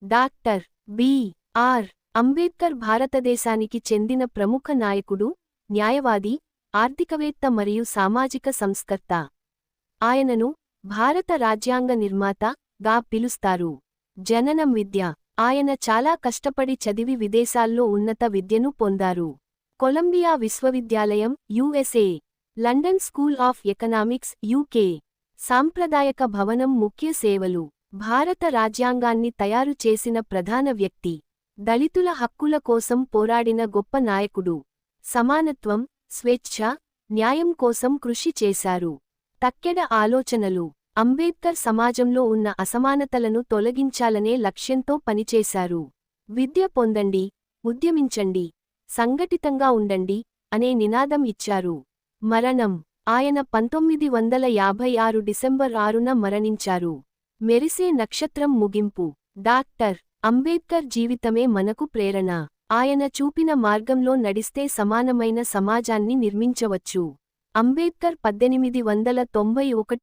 Doctor B.R.. Ambedkar భారతదేశానికి చెందిన ప్రముఖ నాయకుడు, న్యాయవాది, ఆర్థికవేత్త మరియు సామాజిక సంస్కర్త. ఆయనను భారత రాజ్యాంగ నిర్మాత గా పిలుస్తారు. జననం విద్య. ఆయన చాలా కష్టపడి చదివి విదేశాల్లో ఉన్నత విద్యను పొందారు. కొలంబియా విశ్వవిద్యాలయం USA, London school of economics UK. సాంప్రదాయక భవనం ముఖ్య సేవలు. భారత రాజ్యాంగాన్ని తయారు చేసిన ప్రధాన వ్యక్తి. దళితుల హక్కుల కోసం పోరాడిన గొప్ప నాయకుడు. సమానత్వం, స్వేచ్ఛ, న్యాయం కోసం కృషి చేశారు. తక్కెడ ఆలోచనలు. అంబేద్కర్ సమాజంలో ఉన్న అసమానతలను తొలగించాలనే లక్ష్యంతో పనిచేశారు. విద్య పొందండి, ఉద్యమించండి, సంఘటితంగా ఉండండి అనే నినాదం ఇచ్చారు. మరణం. ఆయన 1956 డిసెంబర్ 6న మరణించారు. మెరిసే నక్షత్రం ముగింపు. డాక్టర్ అంబేద్కర్ జీవితమే మనకు ప్రేరణ. ఆయన చూపిన మార్గంలో నడిస్తే సమానమైన సమాజాన్ని నిర్మించవచ్చు. అంబేద్కర్ 1891